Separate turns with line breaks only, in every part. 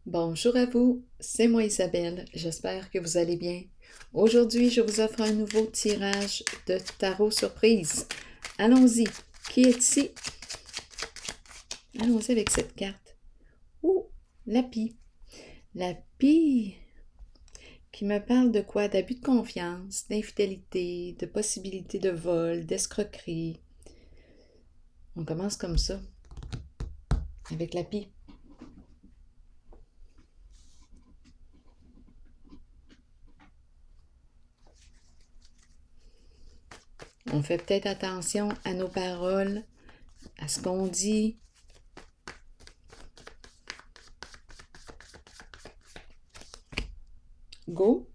Bonjour à vous, c'est moi Isabelle, j'espère que vous allez bien. Aujourd'hui, je vous offre un nouveau tirage de tarot surprise. Allons-y, qui est ici? Allons-y avec cette carte. Ouh, la pie. La pie qui me parle de quoi? D'abus de confiance, d'infidélité, de possibilité de vol, d'escroquerie. On commence comme ça, avec la pie. On fait peut-être attention à nos paroles, à ce qu'on dit. Go,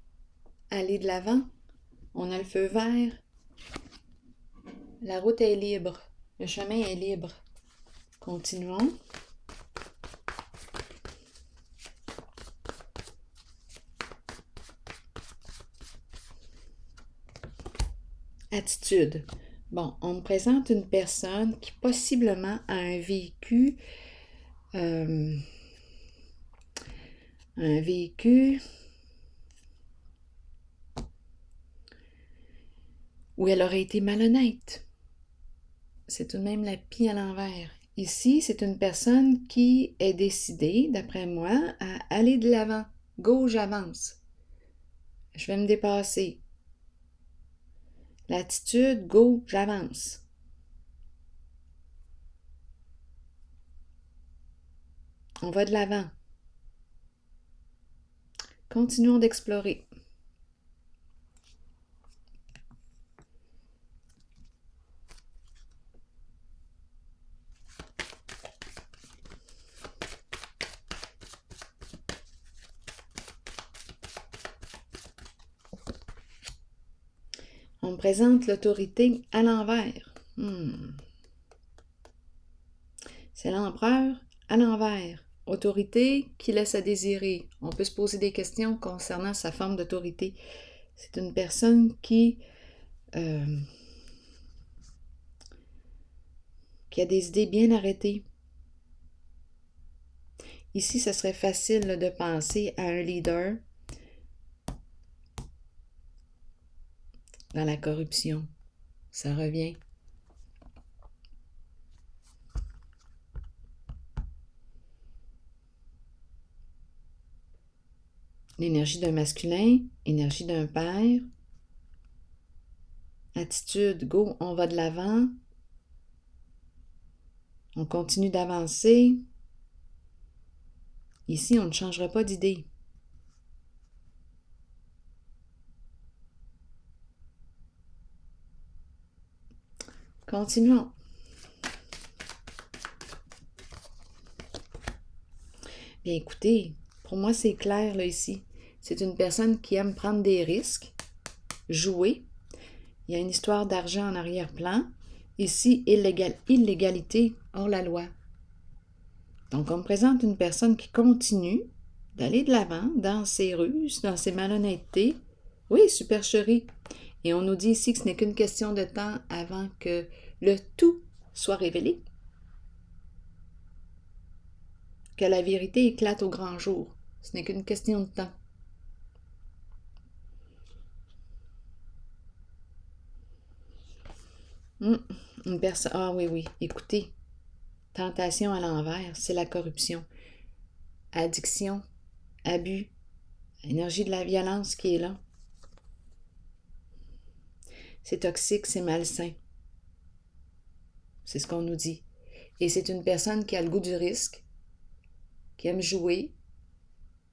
allez de l'avant. On a le feu vert. La route est libre. Le chemin est libre. Continuons. Attitude. Bon, on me présente une personne qui possiblement a un vécu où elle aurait été malhonnête. C'est tout de même la pie à l'envers. Ici, c'est une personne qui est décidée, d'après moi, à aller de l'avant. Go, j'avance. Je vais me dépasser. L'attitude, go, j'avance. On va de l'avant. Continuons d'explorer. On me présente l'autorité à l'envers. C'est l'empereur à l'envers. Autorité qui laisse à désirer. On peut se poser des questions concernant sa forme d'autorité. C'est une personne qui a des idées bien arrêtées. Ici, ce serait facile de penser à un leader dans la corruption. Ça revient. L'énergie d'un masculin, énergie d'un père. Attitude, go, on va de l'avant. On continue d'avancer. Ici, on ne changera pas d'idée. Continuons. Bien écoutez, pour moi c'est clair là ici. C'est une personne qui aime prendre des risques, jouer. Il y a une histoire d'argent en arrière-plan. Ici, illégalité hors la loi. Donc on me présente une personne qui continue d'aller de l'avant dans ses ruses, dans ses malhonnêtetés. Oui, supercherie. Et on nous dit ici que ce n'est qu'une question de temps avant que le tout soit révélé. Que la vérité éclate au grand jour. Ce n'est qu'une question de temps. Une personne. Ah oui, écoutez. Tentation à l'envers, c'est la corruption. Addiction, abus, énergie de la violence qui est là. C'est toxique, c'est malsain. C'est ce qu'on nous dit. Et c'est une personne qui a le goût du risque, qui aime jouer,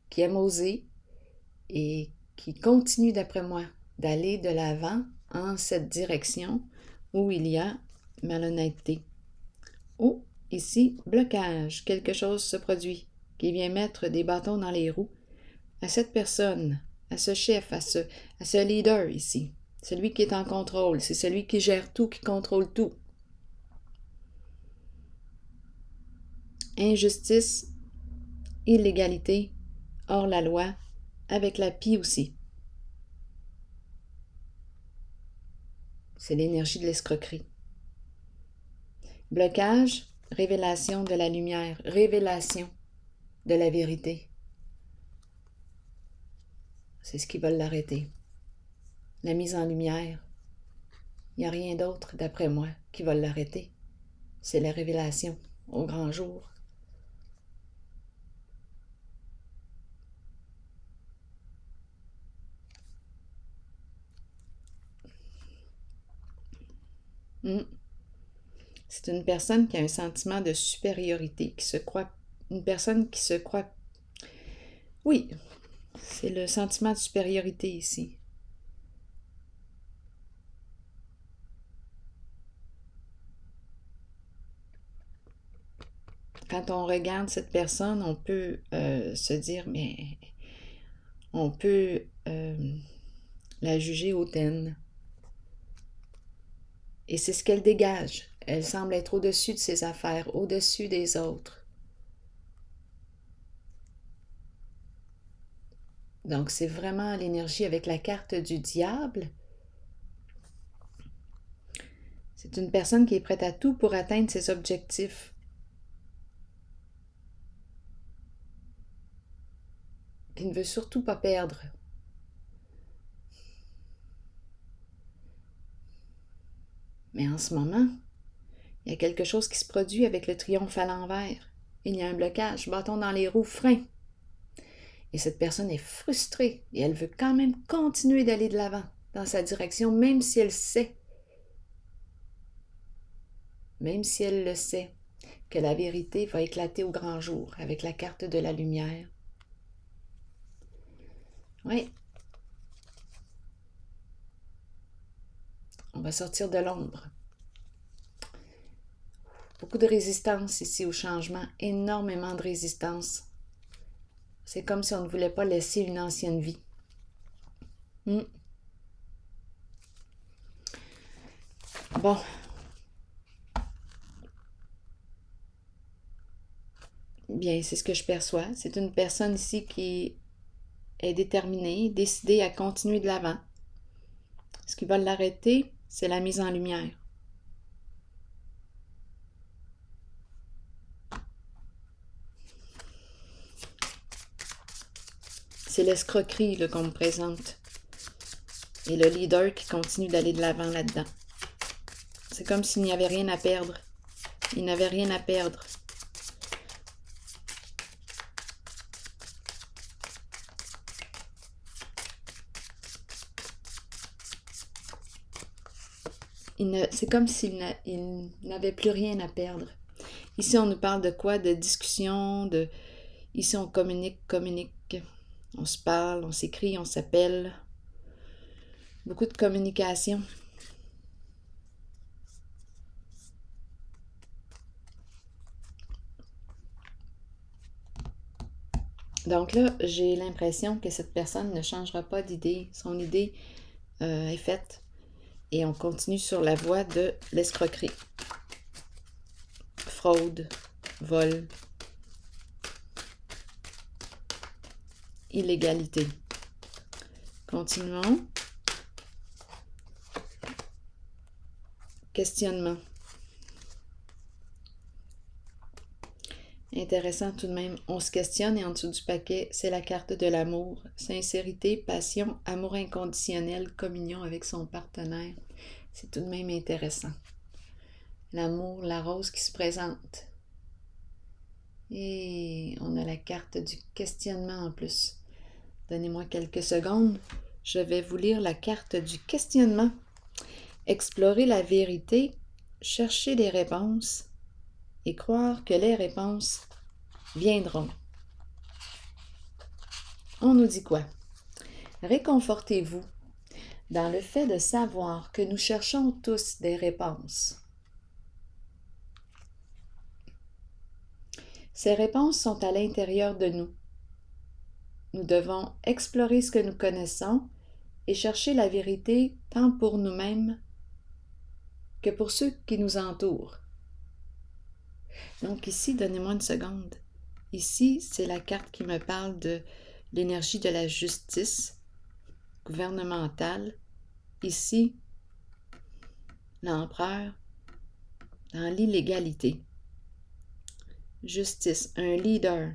qui aime oser et qui continue, d'après moi, d'aller de l'avant en cette direction où il y a malhonnêteté. Oh, ici, blocage. Quelque chose se produit qui vient mettre des bâtons dans les roues à cette personne, à ce chef, à ce leader ici. Celui qui est en contrôle. C'est celui qui gère tout, qui contrôle tout. Injustice, illégalité, hors la loi, avec la pie aussi. C'est l'énergie de l'escroquerie. Blocage, révélation de la lumière, révélation de la vérité. c'est ce qui va l'arrêter. La mise en lumière. Il n'y a rien d'autre, d'après moi, qui va l'arrêter. C'est la révélation au grand jour. C'est une personne qui a un sentiment de supériorité, qui se croit, une personne qui se croit. Oui, c'est le sentiment de supériorité ici. Quand on regarde cette personne, on peut se dire, mais on peut la juger hautaine. Et c'est ce qu'elle dégage. Elle semble être au-dessus de ses affaires, au-dessus des autres. Donc, c'est vraiment l'énergie avec la carte du diable. C'est une personne qui est prête à tout pour atteindre ses objectifs. Qui ne veut surtout pas perdre. Mais en ce moment, il y a quelque chose qui se produit avec le triomphe à l'envers. Il y a un blocage, bâton dans les roues, frein. Et cette personne est frustrée et elle veut quand même continuer d'aller de l'avant dans sa direction, même si elle sait, même si elle le sait, que la vérité va éclater au grand jour avec la carte de la lumière. Oui. On va sortir de l'ombre. Beaucoup de résistance ici au changement, énormément de résistance. C'est comme si on ne voulait pas laisser une ancienne vie. Bon. Bien, c'est ce que je perçois. C'est une personne ici qui est déterminée, décidée à continuer de l'avant. Ce qui va l'arrêter, c'est la mise en lumière. C'est l'escroquerie qu'on me présente. Et le leader qui continue d'aller de l'avant là-dedans. C'est comme s'il n'y avait rien à perdre. Il n'avait rien à perdre. C'est comme s'il n'avait plus rien à perdre. Ici, on nous parle de quoi? De discussion, Ici, on communique. On se parle, on s'écrit, on s'appelle. Beaucoup de communication. Donc là, j'ai l'impression que cette personne ne changera pas d'idée. Son idée est faite. Et on continue sur la voie de l'escroquerie. Fraude, vol, illégalité. Continuons. Questionnement. Intéressant tout de même. On se questionne et en dessous du paquet, c'est la carte de l'amour. Sincérité, passion, amour inconditionnel, communion avec son partenaire. C'est tout de même intéressant. L'amour, la rose qui se présente. Et on a la carte du questionnement en plus. Donnez-moi quelques secondes. Je vais vous lire la carte du questionnement. Explorer la vérité, chercher les réponses et croire que les réponses viendront. On nous dit quoi? Réconfortez-vous dans le fait de savoir que nous cherchons tous des réponses. Ces réponses sont à l'intérieur de nous. Nous devons explorer ce que nous connaissons et chercher la vérité tant pour nous-mêmes que pour ceux qui nous entourent. Donc ici, donnez-moi une seconde. Ici, c'est la carte qui me parle de l'énergie de la justice gouvernementale. Ici, l'empereur dans l'illégalité. Justice, un leader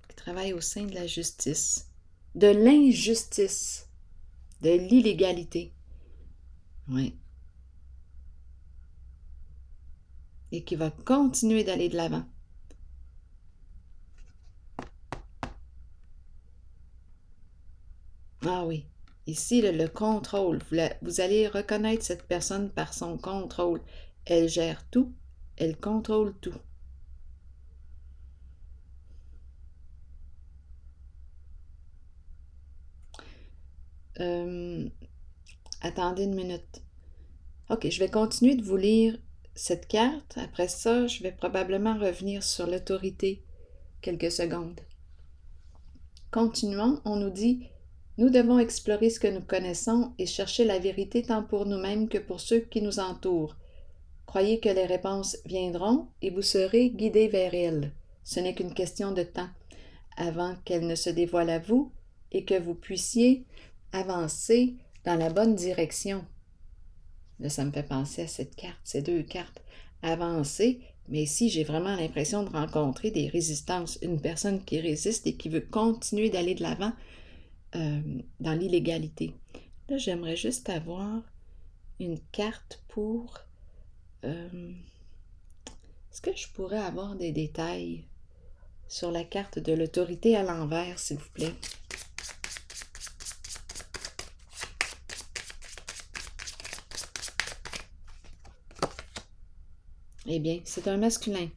qui travaille au sein de la justice. de l'injustice, de l'illégalité. Oui. Et qui va continuer d'aller de l'avant. Ah oui. Ici, le contrôle. Vous allez reconnaître cette personne par son contrôle. Elle gère tout. Elle contrôle tout. Attendez une minute. OK, je vais continuer de vous lire cette carte. Après ça, je vais probablement revenir sur l'autorité quelques secondes. Continuons, on nous dit « Nous devons explorer ce que nous connaissons et chercher la vérité tant pour nous-mêmes que pour ceux qui nous entourent. Croyez que les réponses viendront et vous serez guidés vers elles. Ce n'est qu'une question de temps avant qu'elles ne se dévoilent à vous et que vous puissiez avancer dans la bonne direction. » Là, ça me fait penser à cette carte, ces deux cartes. Avancer, mais ici, j'ai vraiment l'impression de rencontrer des résistances. Une personne qui résiste et qui veut continuer d'aller de l'avant dans l'illégalité. Là, j'aimerais juste avoir une carte pour... est-ce que je pourrais avoir des détails sur la carte de l'autorité à l'envers, s'il vous plaît? Eh bien, c'est un masculin.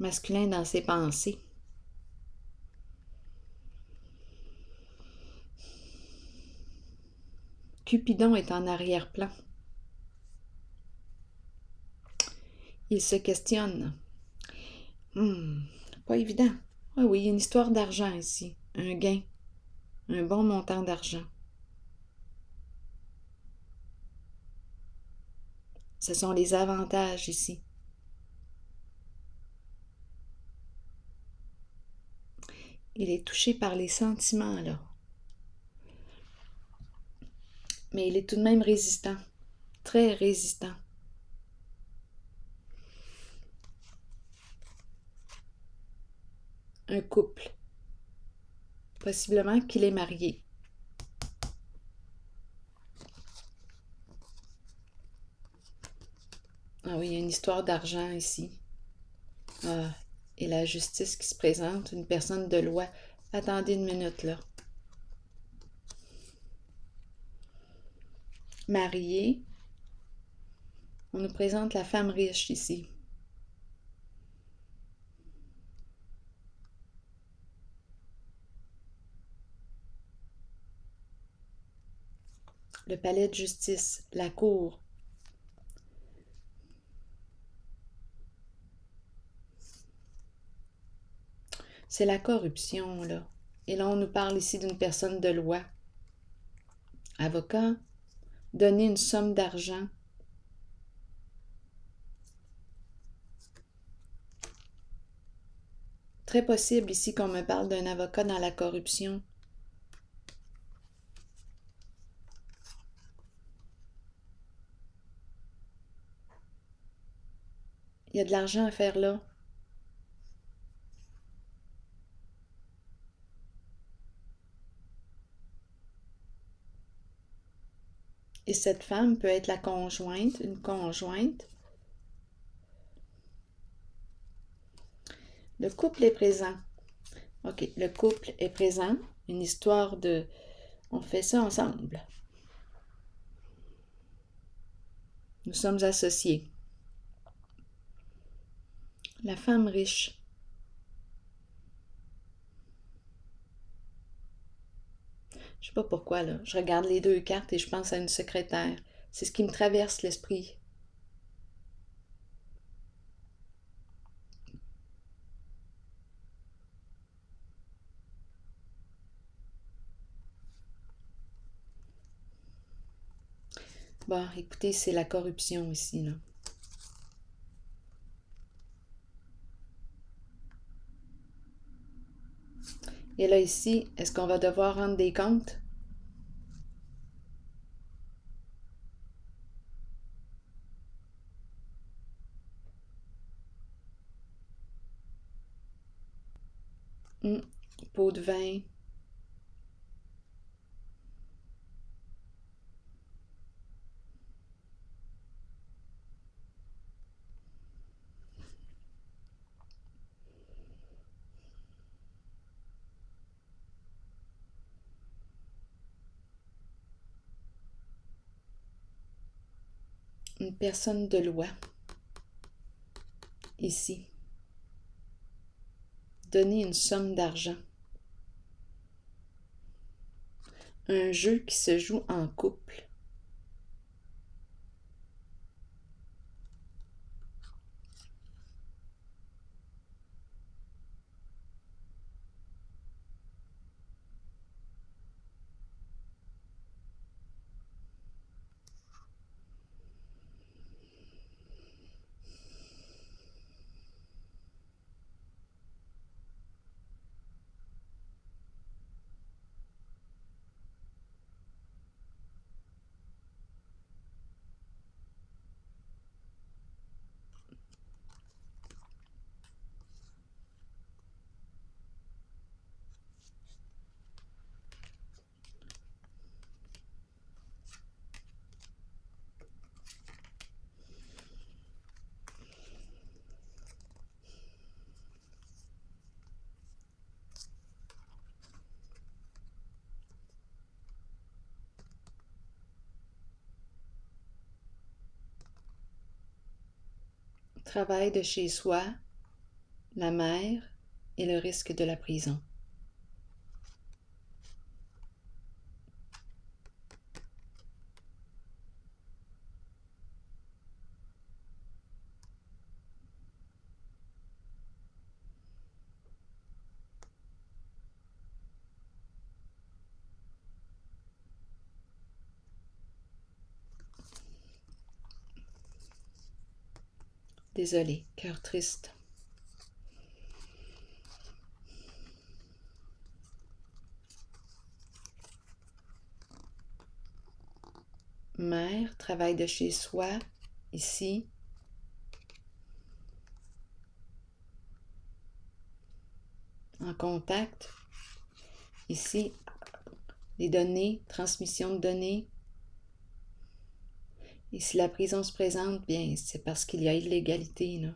Masculin dans ses pensées. Cupidon est en arrière-plan. Il se questionne. Pas évident. Ah oui, il y a une histoire d'argent ici. Un gain. Un bon montant d'argent. Ce sont les avantages ici. Il est touché par les sentiments, là. Mais il est tout de même résistant. Très résistant. Un couple. Possiblement qu'il est marié. Ah oui, il y a une histoire d'argent ici. Ah, et la justice qui se présente, une personne de loi. Attendez une minute, là. Marié. On nous présente la femme riche ici. Le palais de justice, la cour. C'est la corruption, là. Et là, on nous parle ici d'une personne de loi. Avocat, donner une somme d'argent. Très possible ici qu'on me parle d'un avocat dans la corruption. Il y a de l'argent à faire là. Et cette femme peut être la conjointe, une conjointe. Le couple est présent. OK, le couple est présent. Une histoire de... On fait ça ensemble. Nous sommes associés. La femme riche. Je sais pas pourquoi, là. Je regarde les deux cartes et je pense à une secrétaire. C'est ce qui me traverse l'esprit. Bon, écoutez, c'est la corruption ici, là. Et là, ici, est-ce qu'on va devoir rendre des comptes? pot de vin, une personne de loi, ici. Donner une somme d'argent. Un jeu qui se joue en couple. Travail de chez soi, la mère et le risque de la prison. Désolée, cœur triste. Mère, travail de chez soi, ici. En contact, ici. Les données, transmission de données. Et si la prison se présente, bien, c'est parce qu'il y a illégalité, là.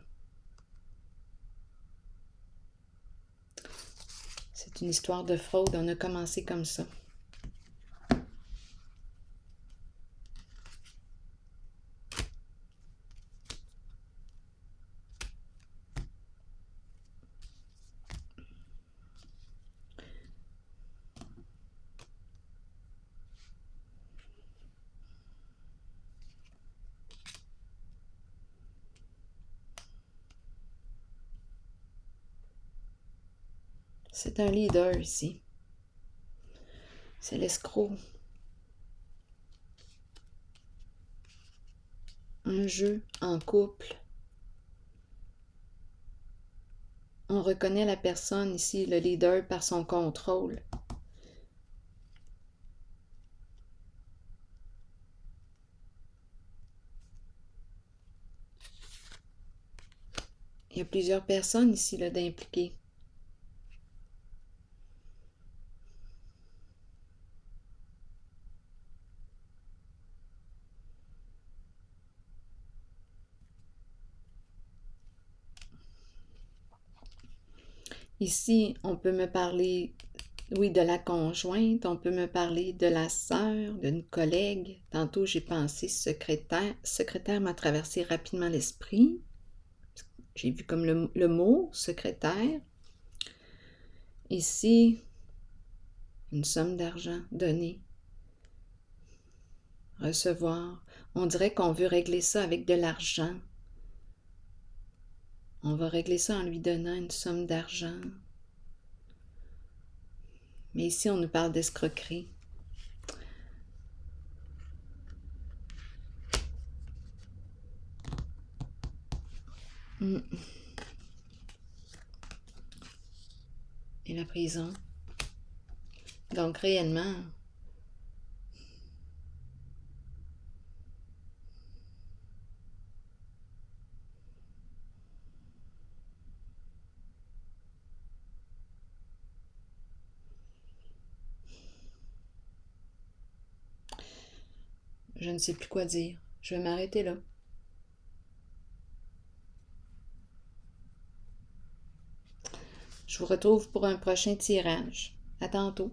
C'est une histoire de fraude, on a commencé comme ça. C'est un leader ici. C'est l'escroc. Un jeu en couple. On reconnaît la personne ici, le leader, par son contrôle. Il y a plusieurs personnes ici là, d'impliquées. Ici, on peut me parler, oui, de la conjointe, on peut me parler de la sœur, d'une collègue. Tantôt, j'ai pensé secrétaire. Secrétaire m'a traversé rapidement l'esprit. J'ai vu comme le mot secrétaire. Ici, une somme d'argent donnée. Recevoir. On dirait qu'on veut régler ça avec de l'argent. On va régler ça en lui donnant une somme d'argent. Mais ici, on nous parle d'escroquerie. Et la prison. Donc, réellement, Je ne sais plus quoi dire. Je vais m'arrêter là. Je vous retrouve pour un prochain tirage. À tantôt.